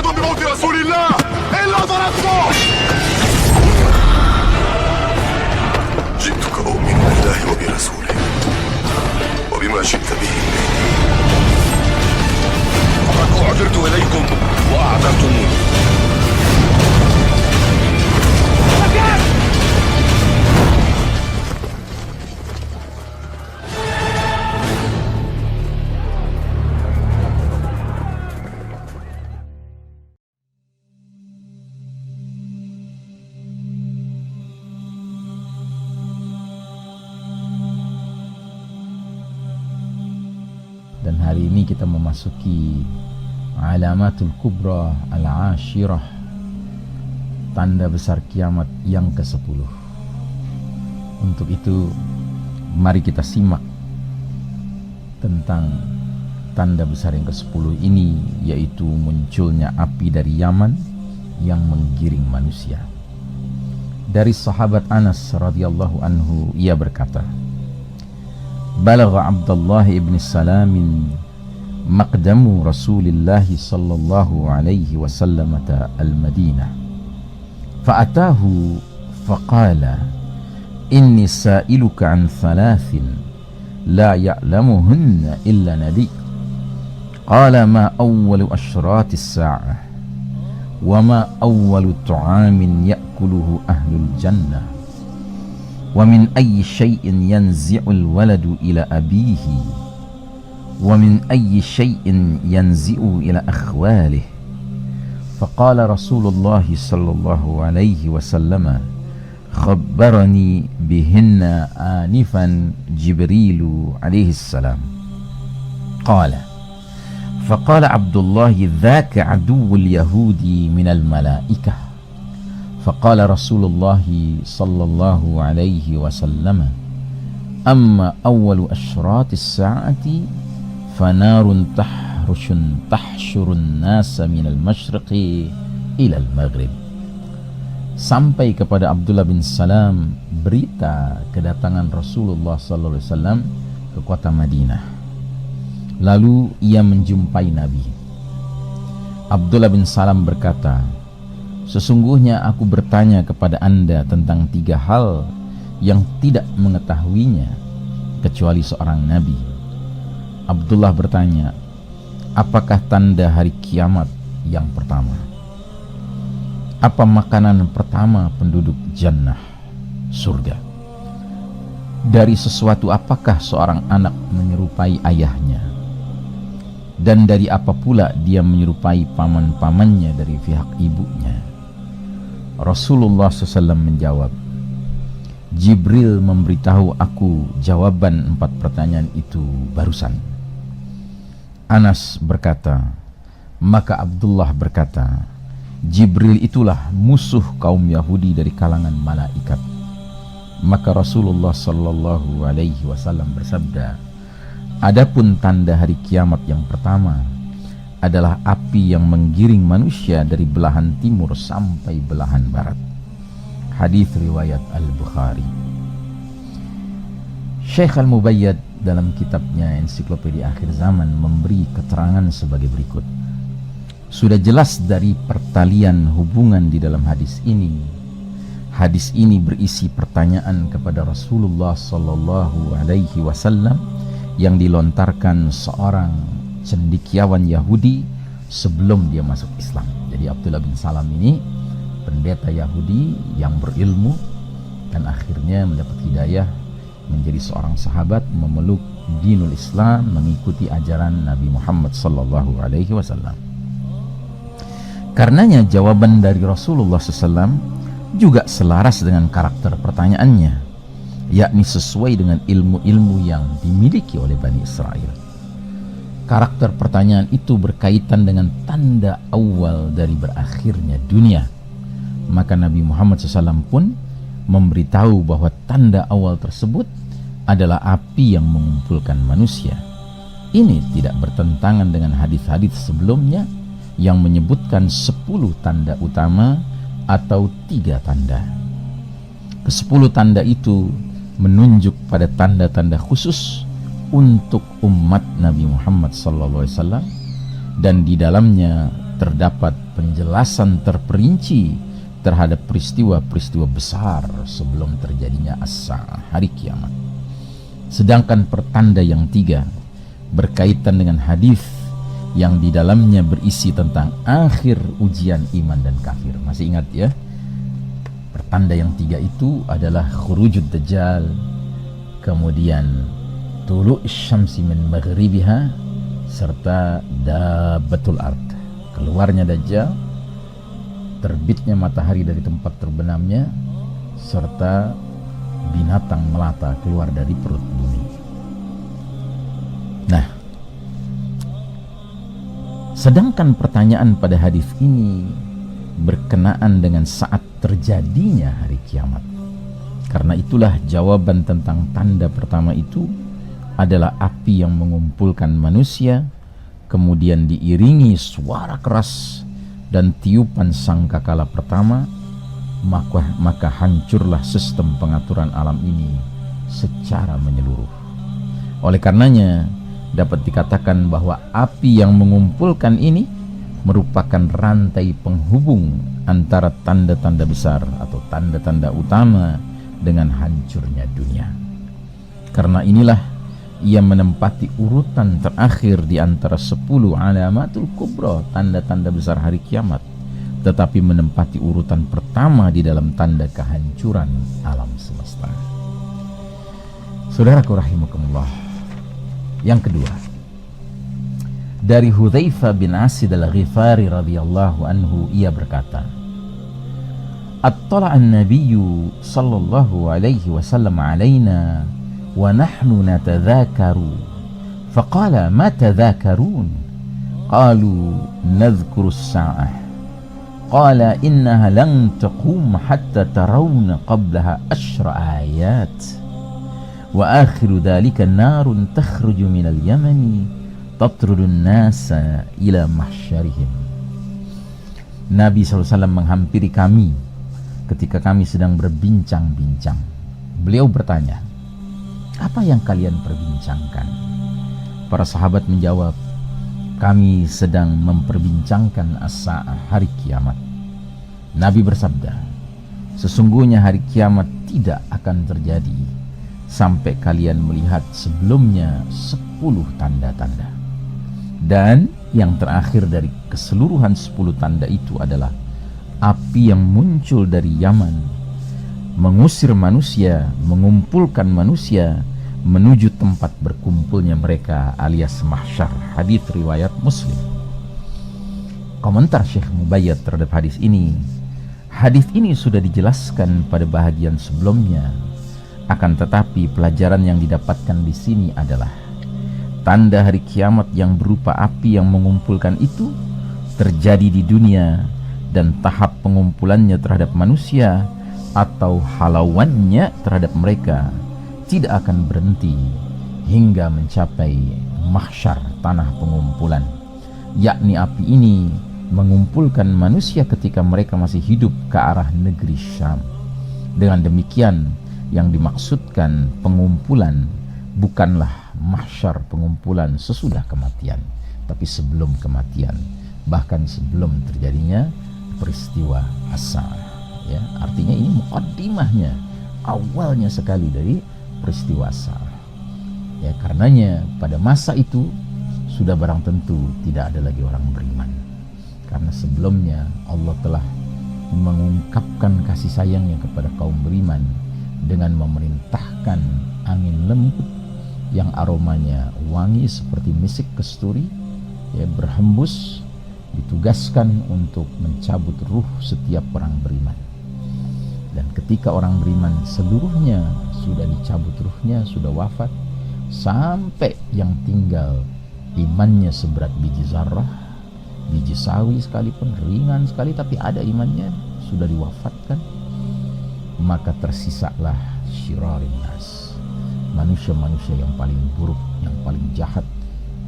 أحد بموت رسول الله إلا ضربته. جئتك أؤمن بالله وبرسوله وبما جئت به فقد أعذرت إليكم وأعذرتموني. Dan hari ini kita memasuki alamatul kubra al-ashirah, tanda besar kiamat yang ke-10. Untuk itu mari kita simak tentang tanda besar yang ke-10 ini, yaitu munculnya api dari Yaman yang menggiring manusia. Dari sahabat Anas radhiyallahu anhu, ia berkata, Balagha Abdullah ibn Salam maqdamu Rasulillah sallallahu alaihi wasallam al-Madinah fa'atahu faqala inni sa'iluka an thalathin la ya'lamuhunna illa nabi qala ma awwalu ashrati as-sa'ah wa ma awwalu ta'amin ya'kuluhu ahlul jannah wa min ayyi syai'in yanzi'ul waladu ila abihi wa min ayyi syai'in yanzi'u ila akhwalih. Faqala Rasulullah sallallahu alaihi wasallam khabbarani bihinna anifan Jibrilu alaihi salam. Qala faqala Abdullah dhaka aduwwul yahudi minal malaikah. فقال رسول الله صلى الله عليه وسلم أما أول أشراط الساعة فنار تحشر الناس من المشرق إلى المغرب. Sampai kepada Abdullah bin Salam berita kedatangan Rasulullah sallallahu alaihi wasallam ke kota Madinah. Lalu ia menjumpai Nabi. Abdullah bin Salam berkata, sesungguhnya aku bertanya kepada Anda tentang 3 hal yang tidak mengetahuinya kecuali seorang Nabi. Abdullah bertanya, apakah tanda hari kiamat yang pertama? Apa makanan pertama penduduk jannah, surga? Dari sesuatu apakah seorang anak menyerupai ayahnya? Dan dari apa pula dia menyerupai paman-pamannya dari pihak ibunya? Rasulullah SAW menjawab, Jibril memberitahu aku jawaban 4 pertanyaan itu barusan. Anas berkata, maka Abdullah berkata, Jibril itulah musuh kaum Yahudi dari kalangan malaikat. Maka Rasulullah sallallahu alaihi wasallam bersabda, adapun tanda hari kiamat yang pertama adalah api yang menggiring manusia dari belahan timur sampai belahan barat. Hadis riwayat Al-Bukhari. Syekh Al-Mubayyad dalam kitabnya Ensiklopedia Akhir Zaman memberi keterangan sebagai berikut. Sudah jelas dari pertalian hubungan di dalam hadis ini. Hadis ini berisi pertanyaan kepada Rasulullah sallallahu alaihi wasallam yang dilontarkan seorang cendekiawan Yahudi sebelum dia masuk Islam. Jadi Abdullah bin Salam ini pendeta Yahudi yang berilmu dan akhirnya mendapat hidayah menjadi seorang sahabat, memeluk dinul Islam, mengikuti ajaran Nabi Muhammad sallallahu alaihi wasallam. Karenanya jawaban dari Rasulullah SAW juga selaras dengan karakter pertanyaannya, yakni sesuai dengan ilmu-ilmu yang dimiliki oleh Bani Israel. Karakter pertanyaan itu berkaitan dengan tanda awal dari berakhirnya dunia. Maka Nabi Muhammad SAW pun memberitahu bahwa tanda awal tersebut adalah api yang mengumpulkan manusia. Ini tidak bertentangan dengan hadis-hadis sebelumnya yang menyebutkan 10 tanda utama atau 3 tanda. Ke-10 tanda itu menunjuk pada tanda-tanda khusus untuk umat Nabi Muhammad SAW, dan di dalamnya terdapat penjelasan terperinci terhadap peristiwa-peristiwa besar sebelum terjadinya as-sa'ah, hari kiamat. Sedangkan pertanda yang 3 berkaitan dengan hadis yang di dalamnya berisi tentang akhir ujian iman dan kafir. Masih ingat ya? Pertanda yang 3 itu adalah khurujud dajjal, kemudian tulu' syamsi min maghribiha, serta dabbatul ard, keluarnya dajjal, terbitnya matahari dari tempat terbenamnya, serta binatang melata keluar dari perut bumi. Nah, sedangkan pertanyaan pada hadis ini berkenaan dengan saat terjadinya hari kiamat. Karena itulah jawaban tentang tanda pertama itu adalah api yang mengumpulkan manusia, kemudian diiringi suara keras dan tiupan sangkakala pertama, maka hancurlah sistem pengaturan alam ini secara menyeluruh. Oleh karenanya dapat dikatakan bahwa api yang mengumpulkan ini merupakan rantai penghubung antara tanda-tanda besar atau tanda-tanda utama dengan hancurnya dunia. Karena inilah ia menempati urutan terakhir di antara 10 alamatul kubra, tanda-tanda besar hari kiamat, tetapi menempati urutan pertama di dalam tanda kehancuran alam semesta. Saudaraku rahimakumullah, yang kedua, dari Hudzaifah bin Asid al-Ghifari radhiyallahu anhu, ia berkata, "Attala'a an-nabiyyu sallallahu alaihi wasallam alaina wa nahnu natadhakaru faqala ma tadhakarun qalu nadhkuru as-sa'ah qala innaha lan taqum hatta tarawna qablaha 10 ayat wa akhiru dhalika narun takhruju minal yamani tatrudun nasa ila mahsyarihim." Nabi SAW menghampiri kami ketika kami sedang berbincang-bincang. Beliau bertanya, "Apa yang kalian perbincangkan?" Para sahabat menjawab, "Kami sedang memperbincangkan as-sa'ah, hari kiamat." Nabi bersabda, "Sesungguhnya hari kiamat tidak akan terjadi sampai kalian melihat sebelumnya 10 tanda-tanda. Dan yang terakhir dari keseluruhan 10 tanda itu adalah api yang muncul dari Yaman, mengusir manusia, mengumpulkan manusia menuju tempat berkumpulnya mereka alias mahsyar." Hadis riwayat Muslim. Komentar Syekh Mubayyad terhadap hadis ini sudah dijelaskan pada bahagian sebelumnya. Akan tetapi pelajaran yang didapatkan di sini adalah tanda hari kiamat yang berupa api yang mengumpulkan itu terjadi di dunia, dan tahap pengumpulannya terhadap manusia atau halauannya terhadap mereka tidak akan berhenti hingga mencapai mahsyar, tanah pengumpulan, yakni api ini mengumpulkan manusia ketika mereka masih hidup ke arah negeri Syam. Dengan demikian, yang dimaksudkan pengumpulan bukanlah mahsyar, pengumpulan sesudah kematian, tapi sebelum kematian, bahkan sebelum terjadinya peristiwa as-sa'ah. Ya, artinya ini muqaddimahnya, awalnya sekali dari peristiwa as-sa'ah. Ya, karenanya pada masa itu sudah barang tentu tidak ada lagi orang beriman, karena sebelumnya Allah telah mengungkapkan kasih sayangnya kepada kaum beriman dengan memerintahkan angin lembut yang aromanya wangi seperti misik kasturi, ya, berhembus, ditugaskan untuk mencabut ruh setiap orang beriman. Dan ketika orang beriman seluruhnya sudah dicabut ruhnya, sudah wafat, sampai yang tinggal imannya seberat biji zarrah, biji sawi sekalipun, ringan sekali tapi ada imannya, sudah diwafatkan, maka tersisalah syirarin nas, manusia-manusia yang paling buruk, yang paling jahat,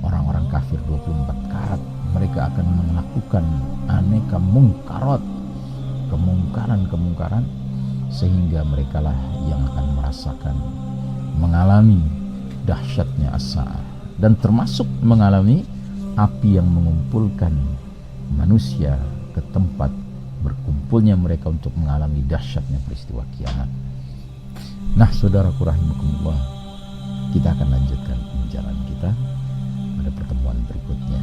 orang-orang kafir 24 karat. Mereka akan melakukan aneka mungkarat, kemungkaran-kemungkaran, sehingga merekalah yang akan merasakan, mengalami dahsyatnya as-sa'ah, dan termasuk mengalami api yang mengumpulkan manusia ke tempat berkumpulnya mereka untuk mengalami dahsyatnya peristiwa kiamat. Nah, saudaraku rahimakumullah, kita akan lanjutkan pembicaraan kita pada pertemuan berikutnya.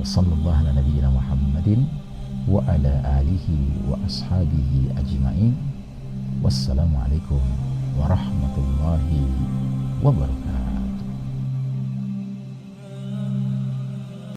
Wassallallahu ala nabiyyina Muhammadin wa ala alihi wa ashabihi ajma'in. Wassalamualaikum warahmatullahi wabarakatuh.